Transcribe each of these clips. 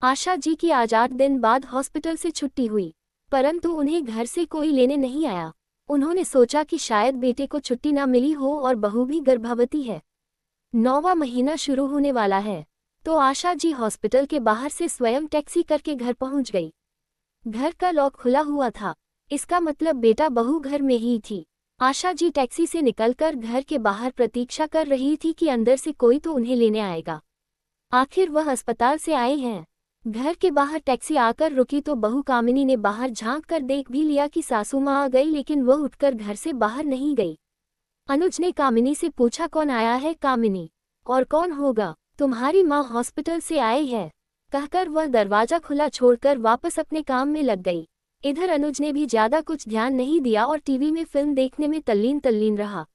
आशा जी की आज 8 दिन बाद हॉस्पिटल से छुट्टी हुई, परंतु उन्हें घर से कोई लेने नहीं आया। उन्होंने सोचा कि शायद बेटे को छुट्टी ना मिली हो और बहू भी गर्भवती है। 9वां महीना शुरू होने वाला है, तो आशा जी हॉस्पिटल के बाहर से स्वयं टैक्सी करके घर पहुंच गई। घर का लॉक खुला हुआ था, इसका मतलब बेटा बहू घर में ही थी। आशा जी टैक्सी से निकलकर घर के बाहर प्रतीक्षा कर रही थी कि अंदर से कोई तो उन्हें लेने आएगा। आखिर वह अस्पताल से आए हैं। घर के बाहर टैक्सी आकर रुकी तो बहू कामिनी ने बाहर झांक कर देख भी लिया कि सासू माँ आ गई, लेकिन वह उठकर घर से बाहर नहीं गई। अनुज ने कामिनी से पूछा, कौन आया है कामिनी? और कौन होगा? तुम्हारी माँ हॉस्पिटल से आई है, कहकर वह दरवाजा खुला छोड़कर वापस अपने काम में लग गई। इधर अनुज ने भी ज्यादा कुछ ध्यान नहीं दिया और टीवी में फिल्म देखने में तल्लीन रहा।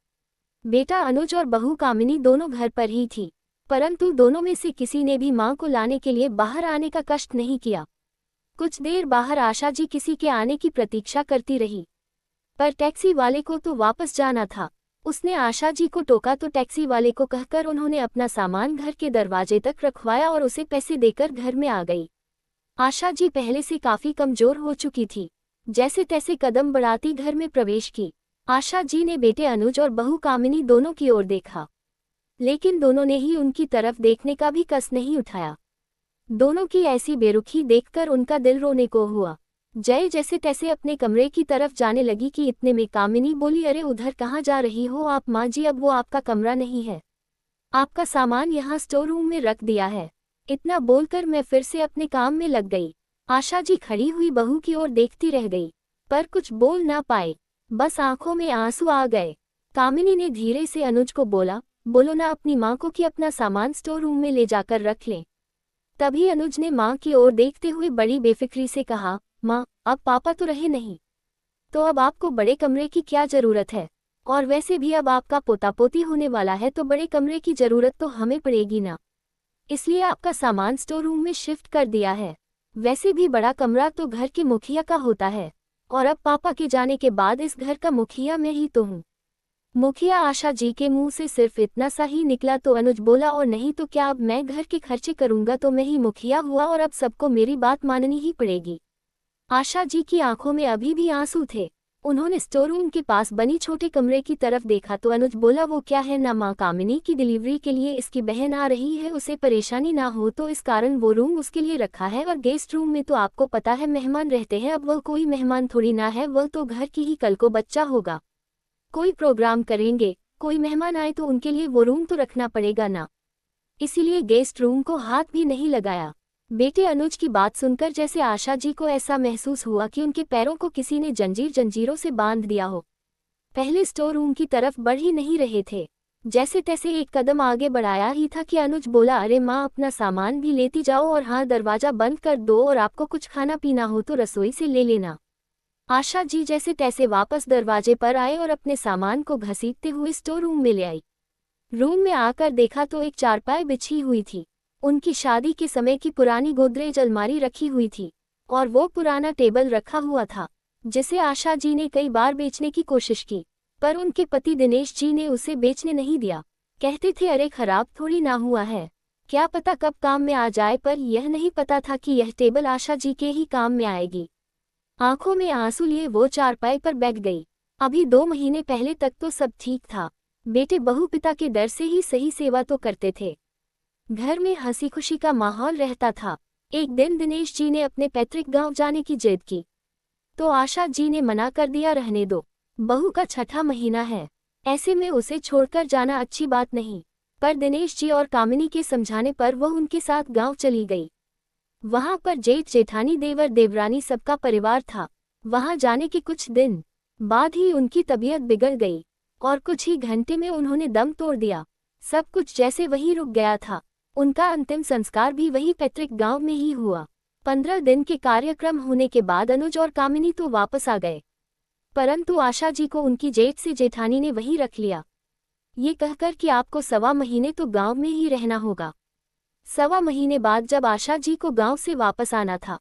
बेटा अनुज और बहू कामिनी दोनों घर पर ही थी, परंतु दोनों में से किसी ने भी मां को लाने के लिए बाहर आने का कष्ट नहीं किया। कुछ देर बाहर आशा जी किसी के आने की प्रतीक्षा करती रही, पर टैक्सी वाले को तो वापस जाना था। उसने आशा जी को टोका तो टैक्सी वाले को कहकर उन्होंने अपना सामान घर के दरवाजे तक रखवाया और उसे पैसे देकर घर में आ गई। आशा जी पहले से काफी कमजोर हो चुकी थी। जैसे तैसे कदम बढ़ाती घर में प्रवेश की। आशा जी ने बेटे अनुज और बहू कामिनी दोनों की ओर देखा, लेकिन दोनों ने ही उनकी तरफ देखने का भी कस नहीं उठाया। दोनों की ऐसी बेरुखी देखकर उनका दिल रोने को हुआ। जय जैसे तैसे अपने कमरे की तरफ जाने लगी कि इतने में कामिनी बोली, अरे उधर कहाँ जा रही हो आप माँ जी? अब वो आपका कमरा नहीं है, आपका सामान यहाँ स्टोर रूम में रख दिया है। इतना बोलकर मैं फिर से अपने काम में लग गई। आशा जी खड़ी हुई बहू की ओर देखती रह गई, पर कुछ बोल ना पाए, बस आंखों में आंसू आ गए। कामिनी ने धीरे से अनुज को बोला, बोलो ना अपनी माँ को कि अपना सामान स्टोर रूम में ले जाकर रख लें। तभी अनुज ने माँ की ओर देखते हुए बड़ी बेफिक्री से कहा, माँ अब पापा तो रहे नहीं, तो अब आपको बड़े कमरे की क्या जरूरत है? और वैसे भी अब आपका पोता पोती होने वाला है, तो बड़े कमरे की जरूरत तो हमें पड़ेगी ना, इसलिए आपका सामान स्टोर रूम में शिफ्ट कर दिया है। वैसे भी बड़ा कमरा तो घर के मुखिया का होता है, और अब पापा के जाने के बाद इस घर का मुखिया मैं ही तो हूँ। मुखिया आशा जी के मुंह से सिर्फ इतना सा ही निकला तो अनुज बोला, और नहीं तो क्या, अब मैं घर के खर्चे करूंगा तो मैं ही मुखिया हुआ और अब सबको मेरी बात माननी ही पड़ेगी। आशा जी की आंखों में अभी भी आंसू थे। उन्होंने स्टोर रूम के पास बनी छोटे कमरे की तरफ देखा तो अनुज बोला, वो क्या है ना माँ, कामिनी की डिलीवरी के लिए इसकी बहन आ रही है, उसे परेशानी ना हो तो इस कारण वो रूम उसके लिए रखा है। और गेस्ट रूम में तो आपको पता है मेहमान रहते हैं, अब वह कोई मेहमान थोड़ी ना है, वह तो घर की ही कल को बच्चा होगा। कोई प्रोग्राम करेंगे, कोई मेहमान आए तो उनके लिए वो रूम तो रखना पड़ेगा ना, इसीलिए गेस्ट रूम को हाथ भी नहीं लगाया। बेटे अनुज की बात सुनकर जैसे आशा जी को ऐसा महसूस हुआ कि उनके पैरों को किसी ने जंजीरों से बांध दिया हो। पहले स्टोर रूम की तरफ बढ़ ही नहीं रहे थे, जैसे तैसे एक कदम आगे बढ़ाया ही था कि अनुज बोला, अरे माँ अपना सामान भी लेती जाओ और हाँ दरवाजा बंद कर दो, और आपको कुछ खाना पीना हो तो रसोई से ले लेना। आशा जी जैसे तैसे वापस दरवाजे पर आए और अपने सामान को घसीटते हुए स्टोर रूम में ले आई। रूम में आकर देखा तो एक चारपाई बिछी हुई थी। उनकी शादी के समय की पुरानी गोदरेज अलमारी रखी हुई थी, और वो पुराना टेबल रखा हुआ था, जिसे आशा जी ने कई बार बेचने की कोशिश की, पर उनके पति दिनेश जी ने उसे बेचने नहीं दिया। कहते थे, अरे खराब थोड़ी ना हुआ है, क्या पता कब काम में आ जाए, पर यह नहीं पता था कि यह टेबल आशा जी के ही काम में आएगी। आंखों में आंसू लिए वो चारपाई पर बैठ गई। अभी 2 महीने पहले तक तो सब ठीक था, बेटे बहू पिता के डर से ही सही सेवा तो करते थे, घर में हंसी खुशी का माहौल रहता था। एक दिन दिनेश जी ने अपने पैतृक गांव जाने की जिद की, तो आशा जी ने मना कर दिया, रहने दो, बहू का 6ठा महीना है, ऐसे में उसे छोड़कर जाना अच्छी बात नहीं। पर दिनेश जी और कामिनी के समझाने पर वह उनके साथ गांव चली गई। वहां पर जेठ जेठानी देवर देवरानी सबका परिवार था। वहां जाने के कुछ दिन बाद ही उनकी तबीयत बिगड़ गई, और कुछ ही घंटे में उन्होंने दम तोड़ दिया। सब कुछ जैसे वहीं रुक गया था। उनका अंतिम संस्कार भी वही पैतृक गांव में ही हुआ। 15 दिन के कार्यक्रम होने के बाद अनुज और कामिनी तो वापस आ गए, परंतु आशा जी को उनकी जेठ से जेठानी ने वहीं रख लिया, ये कहकर कि आपको 1.25 महीने तो गांव में ही रहना होगा। 1.25 महीने बाद जब आशा जी को गांव से वापस आना था,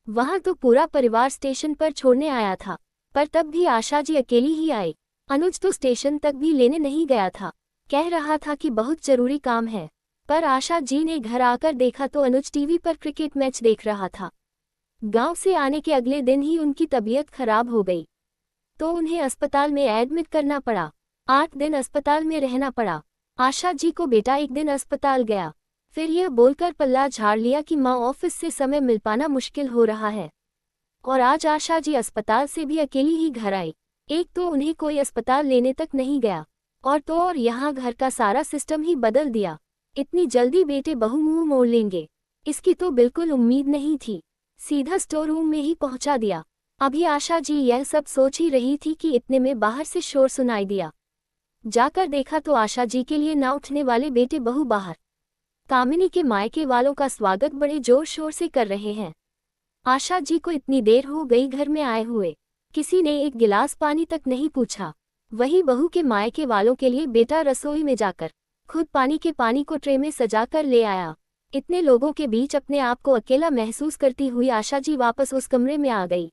वहां तो पूरा परिवार स्टेशन पर छोड़ने आया था, पर तब भी आशा जी अकेली ही आई। अनुज तो स्टेशन तक भी लेने नहीं गया था, कह रहा था कि बहुत जरूरी काम है। पर आशा जी ने घर आकर देखा तो अनुज टीवी पर क्रिकेट मैच देख रहा था। गांव से आने के अगले दिन ही उनकी तबीयत खराब हो गई, तो उन्हें अस्पताल में एडमिट करना पड़ा। 8 दिन अस्पताल में रहना पड़ा। आशा जी को बेटा एक दिन अस्पताल गया, फिर यह बोलकर पल्ला झाड़ लिया कि माँ ऑफिस से समय मिल पाना मुश्किल हो रहा है। और आज आशा जी अस्पताल से भी अकेली ही घर आई। एक तो उन्हें कोई अस्पताल लेने तक नहीं गया, और यहाँ घर का सारा सिस्टम ही बदल दिया। इतनी जल्दी बेटे बहू मुंह मोड़ लेंगे, इसकी तो बिल्कुल उम्मीद नहीं थी। सीधा स्टोर रूम में ही पहुंचा दिया। अभी आशा जी यह सब सोच ही रही थी कि इतने में बाहर से शोर सुनाई दिया। जाकर देखा तो आशा जी के लिए ना उठने वाले बेटे बहू बाहर कामिनी के मायके वालों का स्वागत बड़े जोर शोर से कर रहे हैं। आशा जी को इतनी देर हो गई घर में आए हुए, किसी ने एक गिलास पानी तक नहीं पूछा। वही बहू के मायके वालों के लिए बेटा रसोई में जाकर खुद पानी को ट्रे में सजाकर ले आया। इतने लोगों के बीच अपने आप को अकेला महसूस करती हुई आशा जी वापस उस कमरे में आ गई।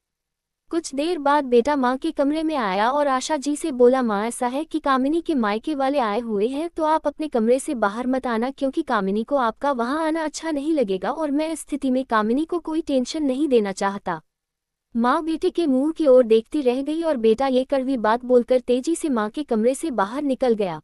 कुछ देर बाद बेटा माँ के कमरे में आया और आशा जी से बोला, माँ ऐसा है कि कामिनी के मायके वाले आए हुए हैं, तो आप अपने कमरे से बाहर मत आना, क्योंकि कामिनी को आपका वहाँ आना अच्छा नहीं लगेगा और मैं इस स्थिति में कामिनी को कोई टेंशन नहीं देना चाहता। माँ बेटे के मुंह की ओर देखती रह गई और बेटा ये कड़वी बात बोलकर तेजी से माँ के कमरे से बाहर निकल गया।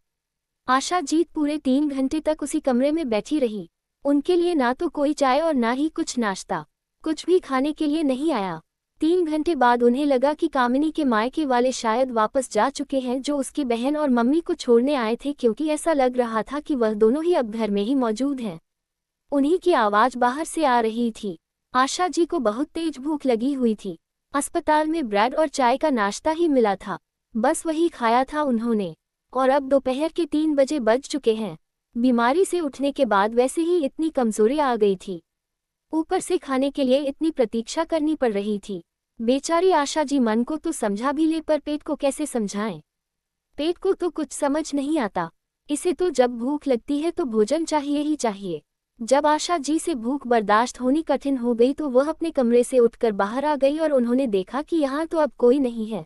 आशा जीत पूरे 3 घंटे तक उसी कमरे में बैठी रही। उनके लिए ना तो कोई चाय और ना ही कुछ नाश्ता, कुछ भी खाने के लिए नहीं आया। 3 घंटे बाद उन्हें लगा कि कामिनी के मायके वाले शायद वापस जा चुके हैं, जो उसकी बहन और मम्मी को छोड़ने आए थे, क्योंकि ऐसा लग रहा था कि वह दोनों ही अब घर में ही मौजूद हैं। उन्हीं की आवाज़ बाहर से आ रही थी। आशा जी को बहुत तेज भूख लगी हुई थी। अस्पताल में ब्रेड और चाय का नाश्ता ही मिला था, बस वही खाया था उन्होंने। और अब दोपहर के 3 बजे बज चुके हैं। बीमारी से उठने के बाद वैसे ही इतनी कमजोरी आ गई थी, ऊपर से खाने के लिए इतनी प्रतीक्षा करनी पड़ रही थी। बेचारी आशा जी मन को तो समझा भी ले, पर पेट को कैसे समझाएं। पेट को तो कुछ समझ नहीं आता, इसे तो जब भूख लगती है तो भोजन चाहिए ही चाहिए। जब आशा जी से भूख बर्दाश्त होनी कठिन हो गई तो वह अपने कमरे से उठकर बाहर आ गई और उन्होंने देखा कि यहाँ तो अब कोई नहीं है,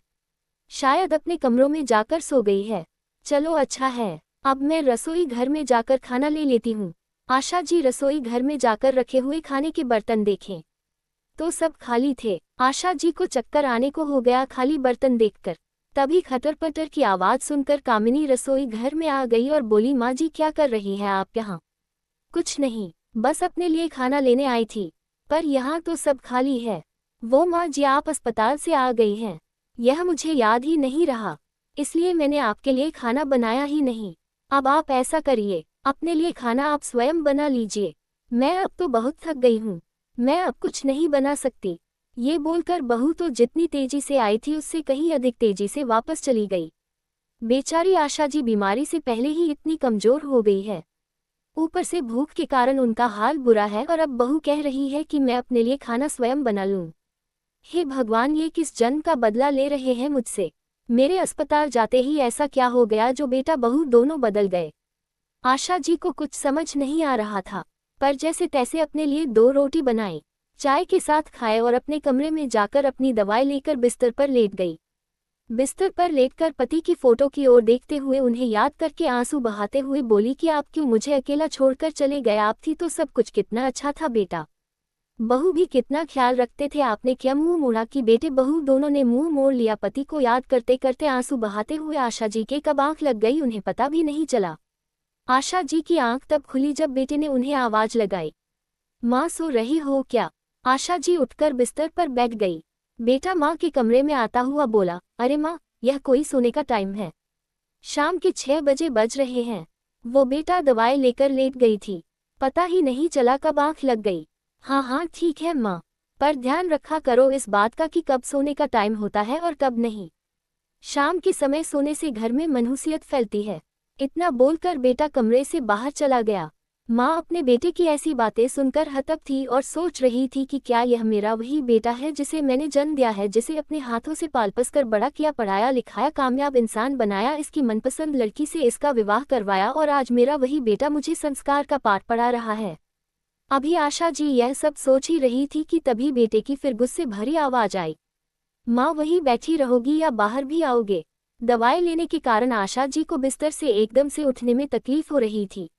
शायद अपने कमरों में जाकर सो गई है। चलो अच्छा है, अब मैं रसोई घर में जाकर खाना ले लेती हूँ। आशा जी रसोई घर में जाकर रखे हुए खाने के बर्तन देखें तो सब खाली थे। आशा जी को चक्कर आने को हो गया खाली बर्तन देखकर। तभी खटर पटर की आवाज़ सुनकर कामिनी रसोई घर में आ गई और बोली, माँ जी क्या कर रही हैं आप यहाँ? कुछ नहीं, बस अपने लिए खाना लेने आई थी, पर यहाँ तो सब खाली है। वो माँ जी आप अस्पताल से आ गई हैं, यह मुझे याद ही नहीं रहा, इसलिए मैंने आपके लिए खाना बनाया ही नहीं। अब आप ऐसा करिए, अपने लिए खाना आप स्वयं बना लीजिए। मैं अब तो बहुत थक गई हूँ, मैं अब कुछ नहीं बना सकती। ये बोलकर बहू तो जितनी तेजी से आई थी उससे कहीं अधिक तेजी से वापस चली गई। बेचारी आशा जी बीमारी से पहले ही इतनी कमजोर हो गई है, ऊपर से भूख के कारण उनका हाल बुरा है, और अब बहू कह रही है कि मैं अपने लिए खाना स्वयं बना लूं। हे भगवान, ये किस जन्म का बदला ले रहे हैं मुझसे? मेरे अस्पताल जाते ही ऐसा क्या हो गया जो बेटा बहू दोनों बदल गए? आशा जी को कुछ समझ नहीं आ रहा था, पर जैसे तैसे अपने लिए 2 रोटी बनाई, चाय के साथ खाए और अपने कमरे में जाकर अपनी दवाई लेकर बिस्तर पर लेट गई। बिस्तर पर लेटकर पति की फोटो की ओर देखते हुए उन्हें याद करके आंसू बहाते हुए बोली कि आप क्यों मुझे अकेला छोड़कर चले गए? आप थी तो सब कुछ कितना अच्छा था बेटा, बहू भी कितना ख्याल रखते थे, आपने क्या मुंह मोड़ा कि बेटे बहू दोनों ने मुंह मोड़ लिया। पति को याद करते करते आंसू बहाते हुए आशा जी के कब आंख लग गई उन्हें पता भी नहीं चला। आशा जी की आंख तब खुली जब बेटे ने उन्हें आवाज लगाई, माँ सो रही हो क्या? आशा जी उठकर बिस्तर पर बैठ गई। बेटा माँ के कमरे में आता हुआ बोला, अरे माँ, यह कोई सोने का टाइम है, शाम के 6 बजे बज रहे हैं। वो बेटा दवाई लेकर लेट गई थी, पता ही नहीं चला कब आंख लग गई। हाँ हाँ ठीक है माँ, पर ध्यान रखा करो इस बात का कि कब सोने का टाइम होता है और कब नहीं। शाम के समय सोने से घर में मनहूसियत फैलती है। इतना बोलकर बेटा कमरे से बाहर चला गया। माँ अपने बेटे की ऐसी बातें सुनकर हतब थी और सोच रही थी कि क्या यह मेरा वही बेटा है जिसे मैंने जन्म दिया है, जिसे अपने हाथों से पाल पस कर बड़ा किया, पढ़ाया लिखाया, कामयाब इंसान बनाया, इसकी मनपसंद लड़की से इसका विवाह करवाया, और आज मेरा वही बेटा मुझे संस्कार का पाठ पढ़ा रहा है। अभी आशा जी यह सब सोच ही रही थी कि तभी बेटे की फिर गुस्से भरी आवाज आई, माँ वहीं बैठी रहोगी या बाहर भी आओगे? दवाई लेने के कारण आशा जी को बिस्तर से एकदम से उठने में तकलीफ हो रही थी।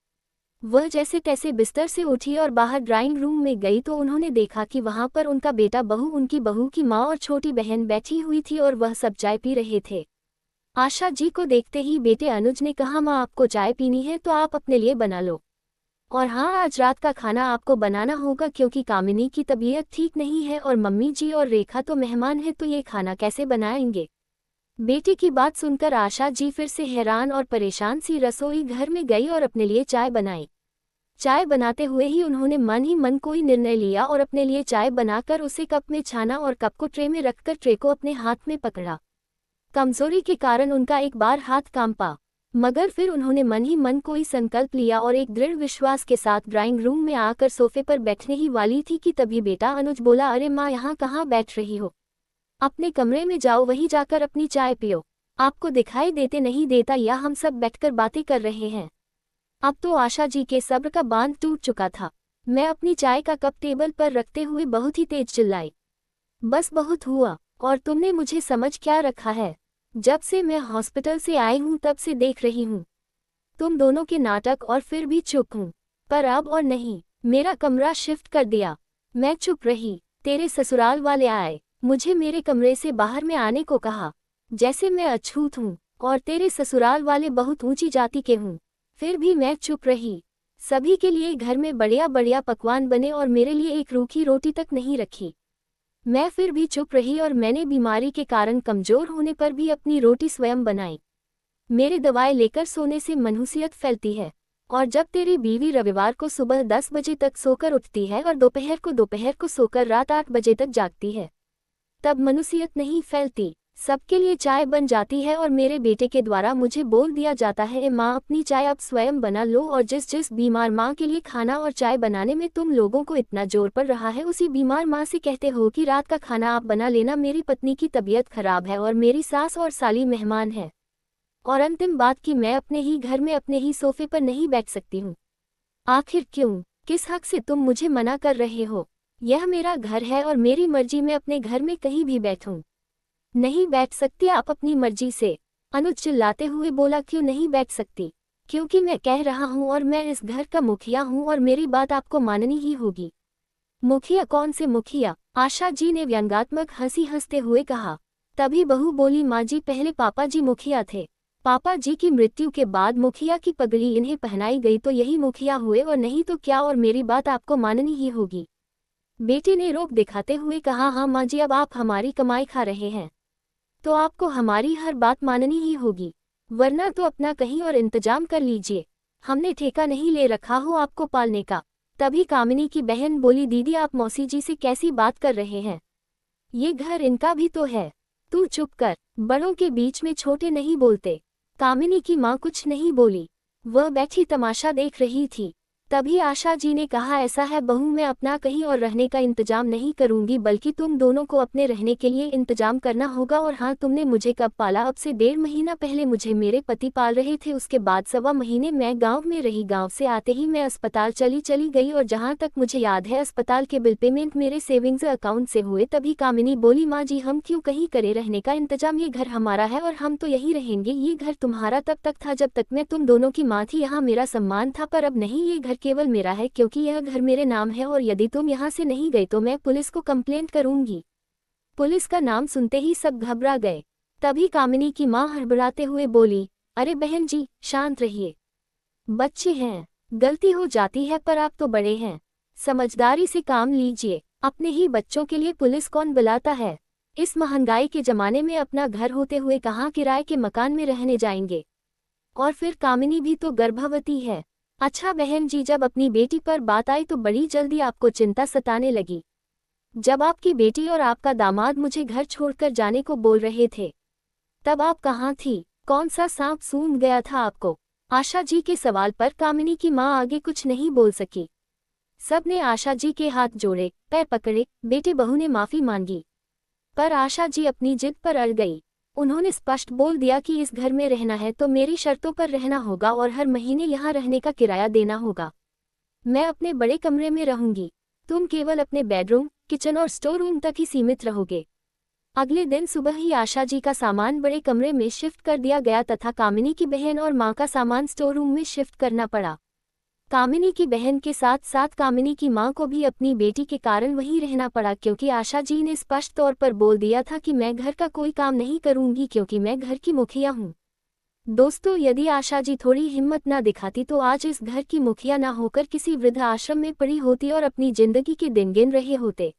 वह जैसे तैसे बिस्तर से उठी और बाहर ड्राइंग रूम में गई तो उन्होंने देखा कि वहां पर उनका बेटा बहू, उनकी बहू की माँ और छोटी बहन बैठी हुई थी और वह सब चाय पी रहे थे। आशा जी को देखते ही बेटे अनुज ने कहा, माँ आपको चाय पीनी है तो आप अपने लिए बना लो, और हाँ आज रात का खाना आपको बनाना होगा क्योंकि कामिनी की तबीयत ठीक नहीं है और मम्मी जी और रेखा तो मेहमान है तो ये खाना कैसे बनाएंगे। बेटे की बात सुनकर आशा जी फिर से हैरान और परेशान सी रसोई घर में गई और अपने लिए चाय बनाई। चाय बनाते हुए ही उन्होंने मन ही मन कोई निर्णय लिया और अपने लिए चाय बनाकर उसे कप में छाना और कप को ट्रे में रखकर ट्रे को अपने हाथ में पकड़ा। कमजोरी के कारण उनका एक बार हाथ कांपा, मगर फिर उन्होंने मन ही मन कोई संकल्प लिया और एक दृढ़ विश्वास के साथ ड्राइंग रूम में आकर सोफे पर बैठने ही वाली थी कि तभी बेटा अनुज बोला, अरे माँ यहाँ कहाँ बैठ रही हो, अपने कमरे में जाओ, वहीं जाकर अपनी चाय पियो। आपको दिखाई देते नहीं देता या हम सब बैठकर बातें कर रहे हैं। अब तो आशा जी के सब्र का बांध टूट चुका था। मैं अपनी चाय का कप टेबल पर रखते हुए बहुत ही तेज चिल्लाई, बस बहुत हुआ, और तुमने मुझे समझ क्या रखा है। जब से मैं हॉस्पिटल से आई हूँ तब से देख रही हूँ तुम दोनों के नाटक, और फिर भी चुप हूँ। पर अब और नहीं, मेरा कमरा शिफ्ट कर दिया। मैं चुप रही, तेरे ससुराल वाले आए, मुझे मेरे कमरे से बाहर में आने को कहा, जैसे मैं अछूत हूँ, और तेरे ससुराल वाले बहुत ऊंची जाति के हूँ। फिर भी मैं चुप रही। सभी के लिए घर में बढ़िया बढ़िया पकवान बने और मेरे लिए एक रूखी रोटी तक नहीं रखी। मैं फिर भी चुप रही और मैंने बीमारी के कारण कमजोर होने पर भी अपनी रोटी स्वयं बनाई। मेरे दवाएं लेकर सोने से मनहूसियत फैलती है, और जब तेरी बीवी रविवार को सुबह 10 बजे तक सोकर उठती है और दोपहर को सोकर रात 8 बजे तक जागती है, तब मनहूसियत नहीं फैलती। सबके लिए चाय बन जाती है और मेरे बेटे के द्वारा मुझे बोल दिया जाता है, माँ अपनी चाय अब स्वयं बना लो, और जिस बीमार माँ के लिए खाना और चाय बनाने में तुम लोगों को इतना जोर पड़ रहा है, उसी बीमार माँ से कहते हो कि रात का खाना आप बना लेना। मेरी पत्नी की तबीयत खराब है और मेरी सास और साली मेहमान है, और अंतिम बात कि मैं अपने ही घर में अपने ही सोफे पर नहीं बैठ सकती हूँ। आखिर क्यों, किस हक से तुम मुझे मना कर रहे हो? यह मेरा घर है और मेरी मर्जी में अपने घर में कहीं भी बैठूं। नहीं बैठ सकती आप अपनी मर्जी से? अनुज चिल्लाते हुए बोला, क्यों नहीं बैठ सकती? क्योंकि मैं कह रहा हूँ और मैं इस घर का मुखिया हूँ और मेरी बात आपको माननी ही होगी। मुखिया? कौन से मुखिया? आशा जी ने व्यंग्यात्मक हंसी हंसते हुए कहा। तभी बहू बोली, माँ जी पहले पापा जी मुखिया थे, पापा जी की मृत्यु के बाद मुखिया की पगड़ी इन्हें पहनाई गई तो यही मुखिया हुए, और नहीं तो क्या, और मेरी बात आपको माननी ही होगी। बेटे ने रोक दिखाते हुए कहा, हाँ माँ जी, अब आप हमारी कमाई खा रहे हैं तो आपको हमारी हर बात माननी ही होगी, वरना तो अपना कहीं और इंतजाम कर लीजिए। हमने ठेका नहीं ले रखा हो आपको पालने का। तभी कामिनी की बहन बोली, दीदी आप मौसी जी से कैसी बात कर रहे हैं, ये घर इनका भी तो है। तू चुप कर, बड़ों के बीच में छोटे नहीं बोलते। कामिनी की माँ कुछ नहीं बोली, वह बैठी तमाशा देख रही थी। तभी आशा जी ने कहा, ऐसा है बहू, मैं अपना कहीं और रहने का इंतजाम नहीं करूंगी, बल्कि तुम दोनों को अपने रहने के लिए इंतजाम करना होगा। और हाँ, तुमने मुझे कब पाला? अब से 1.5 महीना पहले मुझे मेरे पति पाल रहे थे, उसके बाद 1.25 महीने मैं गांव में रही। गांव से आते ही मैं अस्पताल चली गई, और जहां तक मुझे याद है अस्पताल के बिल पेमेंट मेरे सेविंग्स अकाउंट से हुए। तभी कामिनी बोली, माँ जी हम क्यों कहीं करें रहने का इंतजाम, ये घर हमारा है और हम तो यहीं रहेंगे। ये घर तुम्हारा तब तक था जब तक मैं तुम दोनों की माँ थी, यहाँ मेरा सम्मान था, पर अब नहीं, ये घर केवल मेरा है क्योंकि यह घर मेरे नाम है, और यदि तुम यहाँ से नहीं गए तो मैं पुलिस को कंप्लेंट करूंगी। पुलिस का नाम सुनते ही सब घबरा गए। तभी कामिनी की माँ हड़बड़ाते हुए बोली, अरे बहन जी शांत रहिए, बच्चे हैं, गलती हो जाती है, पर आप तो बड़े हैं, समझदारी से काम लीजिए। अपने ही बच्चों के लिए पुलिस कौन बुलाता है? इस महंगाई के जमाने में अपना घर होते हुए कहाँ किराए के मकान में रहने जाएंगे? और फिर कामिनी भी तो गर्भवती है। अच्छा बहन जी, जब अपनी बेटी पर बात आई तो बड़ी जल्दी आपको चिंता सताने लगी। जब आपकी बेटी और आपका दामाद मुझे घर छोड़कर जाने को बोल रहे थे, तब आप कहाँ थी? कौन सा सांप सूंघ गया था आपको? आशा जी के सवाल पर कामिनी की माँ आगे कुछ नहीं बोल सकी। सब ने आशा जी के हाथ जोड़े, पैर पकड़े, बेटे बहू ने माफी मांगी, पर आशा जी अपनी जिद पर अड़ गई। उन्होंने स्पष्ट बोल दिया कि इस घर में रहना है तो मेरी शर्तों पर रहना होगा और हर महीने यहाँ रहने का किराया देना होगा। मैं अपने बड़े कमरे में रहूंगी, तुम केवल अपने बेडरूम, किचन और स्टोर रूम तक ही सीमित रहोगे। अगले दिन सुबह ही आशा जी का सामान बड़े कमरे में शिफ्ट कर दिया गया तथा कामिनी की बहन और माँ का सामान स्टोर रूम में शिफ्ट करना पड़ा। कामिनी की बहन के साथ साथ कामिनी की मां को भी अपनी बेटी के कारण वहीं रहना पड़ा, क्योंकि आशा जी ने स्पष्ट तौर पर बोल दिया था कि मैं घर का कोई काम नहीं करूंगी क्योंकि मैं घर की मुखिया हूं। दोस्तों, यदि आशा जी थोड़ी हिम्मत ना दिखाती तो आज इस घर की मुखिया ना होकर किसी वृद्ध आश्रम में पड़ी होती और अपनी जिंदगी के दिन गिन रहे होते।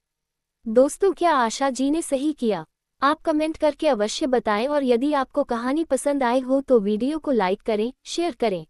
दोस्तों, क्या आशा जी ने सही किया? आप कमेंट करके अवश्य बताएं और यदि आपको कहानी पसंद आए हो तो वीडियो को लाइक करें, शेयर करें।